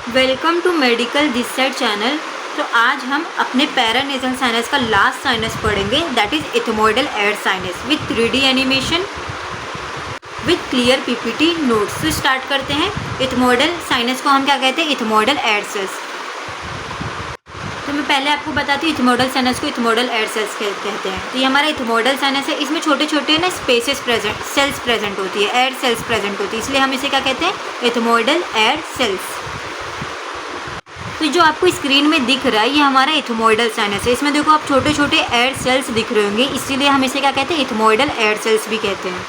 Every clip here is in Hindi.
Welcome to medical this side channel. तो आज हम अपने पैरानेजल साइनस का लास्ट साइनस पढ़ेंगे, that is ethmoidal air sinus with 3D animation with clear PPT notes. तो स्टार्ट करते हैं। एथमोइडल साइनस को हम क्या कहते हैं? Ethmoidal air cells. तो मैं पहले आपको बताती हूँ एथमोइडल साइनस को एथमोइडल एयर सेल्स कहते हैं। तो ये हमारा एथमोइडल साइनस है, इसमें छोटे छोटे ना स्पेसेस प्रेजेंट, सेल्स प्रेजेंट होती है, एयर सेल्स प्रेजेंट होती है, इसलिए हम इसे क्या कहते हैं? Ethmoidal air cells. तो जो आपको स्क्रीन में दिख रहा है ये हमारा एथमोइडल साइनस है। इसमें देखो आप छोटे छोटे एयर सेल्स दिख रहे होंगे, इसीलिए हम इसे क्या कहते हैं? एथमोइडल एयर सेल्स भी कहते हैं।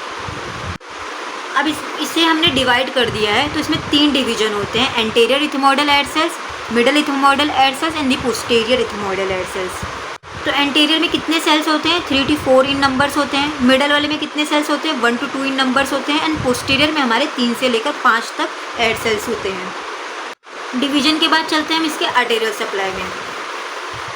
अब इसे हमने डिवाइड कर दिया है, तो इसमें 3 डिवीजन होते हैं, anterior ethmoidal air cells, middle ethmoidal air cells and the posterior ethmoidal air cells. तो एंटीरियर में कितने सेल्स होते हैं? 3 to 4 इन नंबर्स होते हैं। मिडल वाले में कितने सेल्स होते हैं? 1 to 2 इन नंबर्स होते हैं। एंड पोस्टीरियर में हमारे 3 से लेकर 5 तक एयर सेल्स होते हैं। डिवीजन के बाद चलते हैं हम इसके आर्टेरियल सप्लाई में।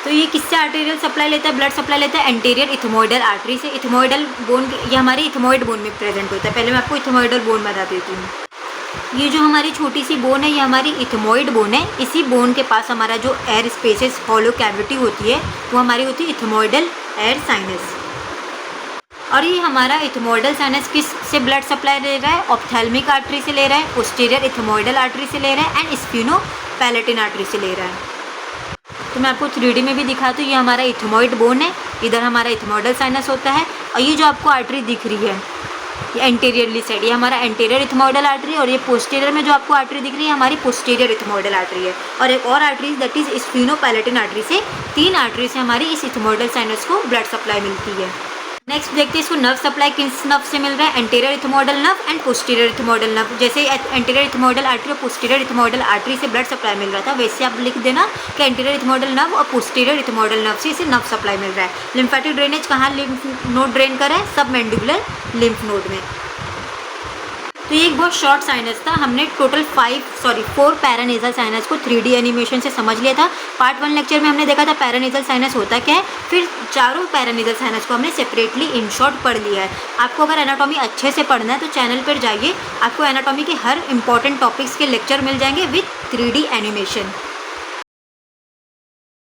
तो ये किससे आर्टेरियल सप्लाई लेता है? ब्लड सप्लाई लेता है एंटीरियर इथमोइडल आर्टरी से। इथमोइडल बोन ये हमारे इथमोइड बोन में प्रेजेंट होता है। पहले मैं आपको इथमोइडल बोन बता देती हूँ। ये जो हमारी छोटी सी बोन है ये हमारी इथमोइड बोन है। इसी बोन के पास हमारा जो एयर स्पेसेस हॉलो कैविटी होती है वो हमारी होती है इथमोइडल एयर साइनस। और ये हमारा इथमोइडल साइनस किस से ब्लड सप्लाई ले रहा है? ऑप्थेल्मिक आर्टरी से ले रहा है, पोस्टीरियर इथमोइडल आर्टरी से ले रहा है एंड स्फीनो पैलेटिन आर्टरी से ले रहा है। तो मैं आपको 3D में भी दिखाती हूँ। ये हमारा इथमोइड बोन है, इधर हमारा इथमोइडल साइनस होता है, और ये जो आपको आर्टरी दिख रही है ये एंटीरियरली साइड, ये हमारा एंटीरियर इथमोइडल आर्टरी है। और ये पोस्टीरियर में जो आपको आर्टरी दिख रही है हमारी पोस्टीरियर इथमोइडल आर्टरी है। और एक और artery that is sphenopalatine artery से, 3 आर्टरी से हमारी इस इथमोइडल साइनस को ब्लड सप्लाई मिलती है। नेक्स्ट देखते हैं इसको नर्व सप्लाई किस नर्व से मिल रहा है? Anterior ethmoidal nerve and posterior ethmoidal nerve. जैसे एंटीरियर इथमोइडल आर्टरी और पोस्टीरियर इथमोइडल आर्टरी से ब्लड सप्लाई मिल रहा था, वैसे आप लिख देना कि एंटीरियर इथमोइडल नर्व और पोस्टीरियर इथमोइडल नर्व से इसे नर्व सप्लाई मिल रहा है। लिम्फेटिक ड्रेनेज कहाँ लिम्फ नोड ड्रेन कर रहा है? सब मैंडिबुलर लिम्फ नोड में। तो ये एक बहुत शॉर्ट साइनस था। हमने टोटल 4 पैरानेजल साइनस को 3D एनिमेशन से समझ लिया था। पार्ट 1 लेक्चर में हमने देखा था पैरानेजल साइनस होता क्या है, फिर चारों पैरानेजल साइनस को हमने सेपरेटली इन शॉर्ट पढ़ लिया है। आपको अगर एनाटॉमी अच्छे से पढ़ना है तो चैनल पर जाइए, आपको एनाटॉमी के हर इंपॉर्टेंट टॉपिक्स के लेक्चर मिल जाएंगे विथ 3D एनिमेशन।